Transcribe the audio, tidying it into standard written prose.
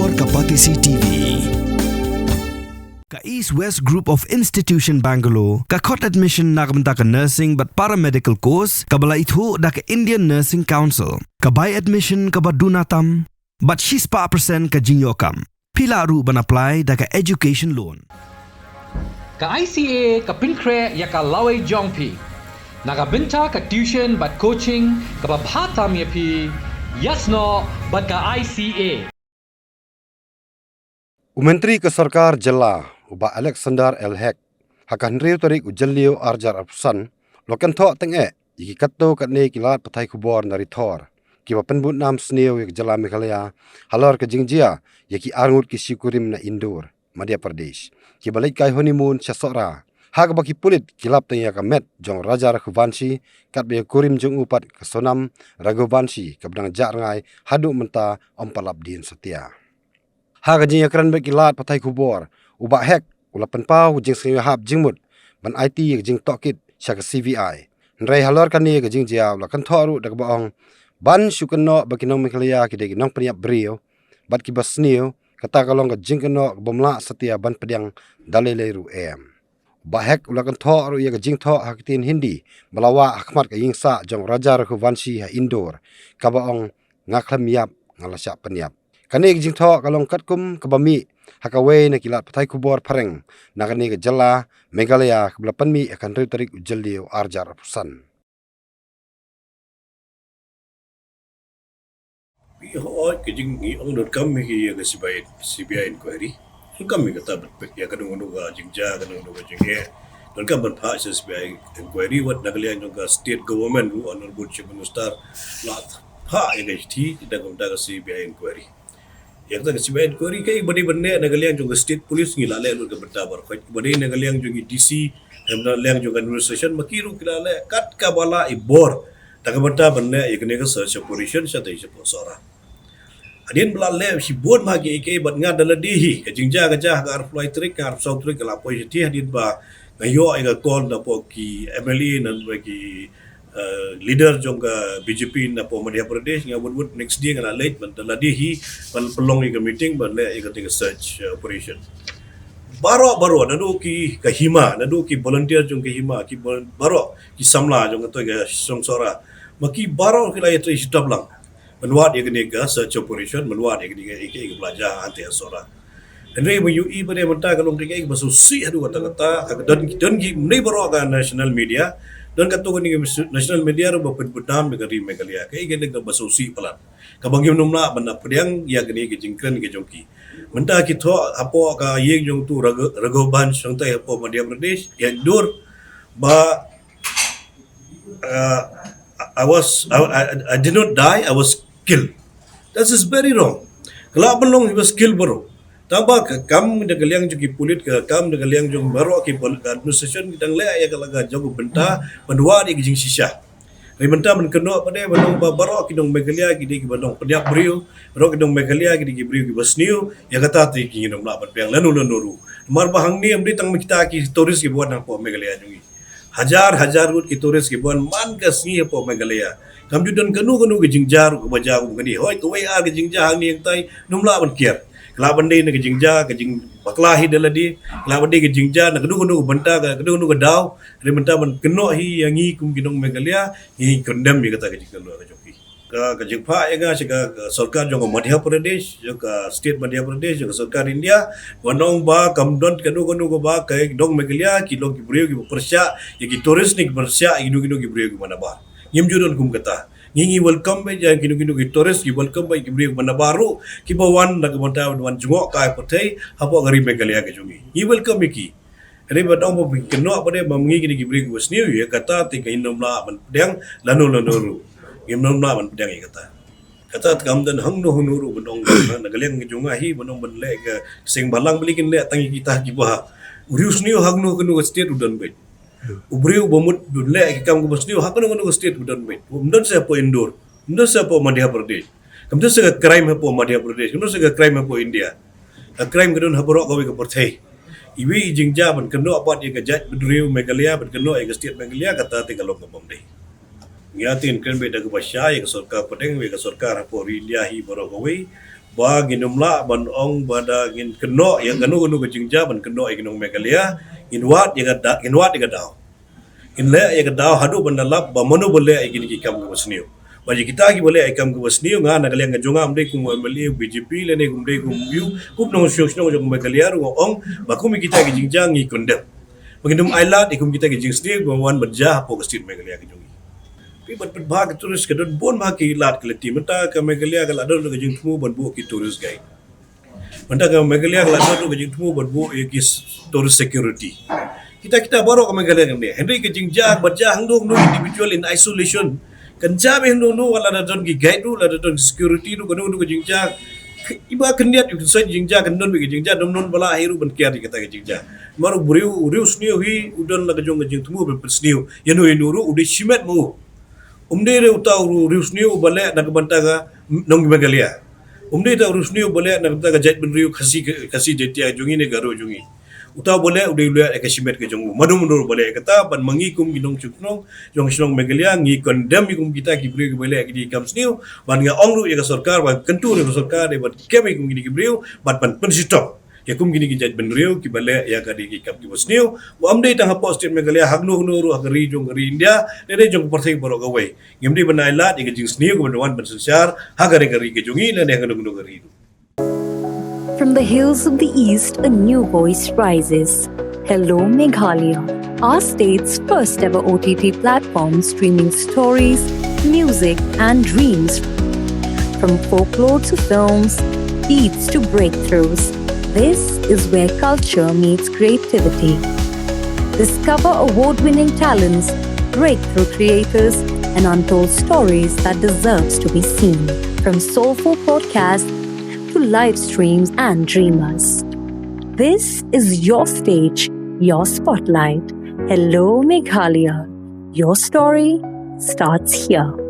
Halor Kapatisi TV. Ka East West Group of Institution Bangalore, ka khot admission na kabanta ka nursing but paramedical course, kabala itho da ka Indian Nursing Council, ka buy admission ka badunatam, but she's pa percent ka jinyokam. Pila ru ban apply da ka education loan. Ka ICA, ka Pinkre, ya ka Laway Jongpi. Nakabinta ka tuition but coaching, ka babhatam ya pi, yasno, but ka ICA. Menteri ke Sarkar Jela, Uba Alexander Elhek, hakan riu tarik ujalio arjar apsan, lokan thok tenge, iki katto katne kilat patai kubor nari thor, kiba penbut nam sneo yak Jela Meghalaya, halor ke jingjia, yaki arngut ki sikurim na Indore, Madhya Pradesh, kiba lait kai honeymoon syasora, hak baki pulit kilap tenge ka met jong Raja Raghuvanshi, kat be kurim jong upat ke Sonam Raghuvanshi, kabdang jak ngai haduk menta ompalap din setia. Hagajing yakran bekilat patai kubor, ubak hek, ulapan pau jing sengi hap jingmut, ban IT jing tokit syak CVI. Nrai halor kani ke jing jia ulakan thoru dak baong, ban syukan no bakinong Meghalaya kide ginong peniap brio, bat kibas neo, kata kalong ke jing keno bomla setia ban pediang daleleru em. Ubak hek ulakan thoru ya ke jing thok hakitin Hindi, melawa akhmat ke yingsa jong Raja Raghuvanshi ha Indore, kabaong ngaklam yap ngalasyak peniap. Kani jing thok kalong katkum kabami hakaway na kilat patai kubor pareng na kani ke Jela Meghalaya kebelapan mi akan riu tarik ujalio arjar pusan. Pihak kejing ang dot kami ki ke CBI inquiry. Kami kata berpek ya kadang nuga jingja kadang nuga jingge. Dan kan berpah CBI inquiry wat nagalian juga state government who honorable chief minister lat ha NHT kita gumta ke CBI inquiry. Yang tak CBI inquiry kai bade bende nagalian juga state police ngilale lu ke bertabar. Bade nagalian juga DC nagalian juga administration makiru kilale kat kabala ibor. Tak berta bende ikne ke search operation sa tai sora. Adien belale si bod magi ke bat ngad daladihi ke jingja gajah gar fly trick gar south trick la positif adien ba ngayo ai ga call na po ki MLA nan bagi leader jongga BJP na po Madhya Pradesh nga wood next day nga late man daladihi pan pelong i meeting ban le i ka search operation baro nadu ki kahima nadu ki volunteer jong kahima ki baro ki samla jong to ga songsora maki baro kila itu stop lang menwat ya gini ga search operation menwat ya gini ga iki belajar anti asora Andre mo UI pada menta kalong kiki basu si adu kata dan ki nei baro ga national media dan kata ni national media ro bapedam dengan ri Meghalaya kai gende ga basu si pelan kabangim numna banda pediang ya gini ke jingkren ke jongki menta ki tho apo ka yeng jong tu Raghuvan sangtai apo Madhya Pradesh ya dur ba I did not die, I was killed. That is very wrong. Kalau belum he was killed bro. Tambah kam nagaliang jugi pulit ke kam nagaliang jung baro ki administration kitang le ya kalaga jogo benta pendua di gijing sisya. Rimenta men keno pada bandong baro ki dong Meghalaya ki di bandong pediak brio, baro ki dong Meghalaya ki di brio ki basniu ya kata ti ki dong la piang lanu. Mar bahang ni amdi tang kita ki turis ki buat nang po Meghalaya jungi. Hajar rut ki turis ki buat man ka singi po Meghalaya. Kam judan kenu ke jingjar ke baja ku ngadi. Hoi tu wai ke jingjah ni yang tai numla ban kier. Kelabande na ke jingja ke jing baklahi daladi. Kelabande ke jingja na kenu benta ke kenu ke daw. Rementa ban keno hi yang i kum kinong Meghalaya hi condemn mi kata ke jingkano ke joki. Ka jingpa ya ga sika sarkar jong Madhya Pradesh juga state Madhya Pradesh juga sarkar India wanong ba kamdon kenu ke ba ke dong Meghalaya ki long ki brio ki persya ki turis ni persya ki ki brio ki mana ba. Ngim judon kum kata ngingi welcome ba jang kinu ki tourist ki welcome ba ki brio mana baru ki bawan na kemonta wan jungok kai patai hapo gari Meghalaya ke jungi ngi welcome ki re badong bo keno apa de mangi ki brio ki wasniu ya kata ti kai nomla ban pedang lanu ngim nomla ban pedang kata kamdan hangno hunuru badong nagaliang ki junga hi badong ban le ke sing balang belikin le tangi kita ki ba uriusniu hangno kenu state udan ba Ubriu bomut le kam ko basniu hakano ko state budan met umdan sa po Indore umdan sa po Madhya Pradesh kamda sa crime po Madhya Pradesh kamda sa crime po India a crime kadon habro ko ko porthai iwi jingja ban kendo apat ye gajat bedriu Meghalaya ban kendo ye state Meghalaya kata te kalong ko bomdai Ngiatin kan beda ke Basya ke Sorkar Pedeng ke Sorkar Polri India hi Borokawi ba ginumla ban ong bada gin keno ya ganu ke jingja ban keno ya ginung Megalia inwat ya daw in le ya daw hadu ban dalap ba manu boleh ya gini kam ke Basniu baji kita ki boleh ikam ke Basniu nga nagalia ngajonga amde kum MLA BJP le ne kum de kum view kum no shok jong Megalia ro ong ba kum kita ki jingja ngi kondem Magindum ailat ikum kita ke jingsni bawan berjah po ke stit Megalia ke jongi pi bat bag turis ke don bon ma ki lat ke leti menta ke Megalia ke ladon ke jing tumu ban bu ki turis gai menta ke Megalia ke ladon ke jing tumu ban bu ki tourist security kita baru ke Megalia ke Henry ke jing jah berjah hangdong no individual in isolation kan jabe hangdong no wala ladon ki guide do ladon security do kan ke jing jah iba kendiat itu saja jingja kendon bagi jingja domnon bala hiru ban kiar kita ke jingja maru buriu sniu hi udon la jong jing tumu be sniu yanu inuru ude shimet mu re utau riu sniu bale na bantaga nong Megalia ta riu sniu bale na bantaga jait ben riu kasi jetia jongi ne garo jongi utau bole ude ke shimet ke jongu madu mundur bale kata ban mangikum ginong chuknong jong shnong Megalia ngi kondem ikum kita ki bri bale ki kam sniu ban nga ongru ya sarkar ban kentu re sarkar de ban kemi kum gini ki bri ban pen sitop ya kum gini ki jait ben riu ki bale ya ka di ki kam ki sniu wa amde tang post Megalia hagnu ru agri jong ri India de jong partai boro gawe ngimdi banailat ke jing sniu ko ban ban sensar hagare gari ke jongi le ne nganu gari From the hills of the east, a new voice rises. Hello Meghalaya, our state's first ever OTT platform streaming stories, music and dreams. From folklore to films, beats to breakthroughs, this is where culture meets creativity. Discover award-winning talents, breakthrough creators, and untold stories that deserves to be seen. From soulful podcasts to live streams and dreamers. This is your stage, your spotlight. Hello Meghalaya. Your story starts here.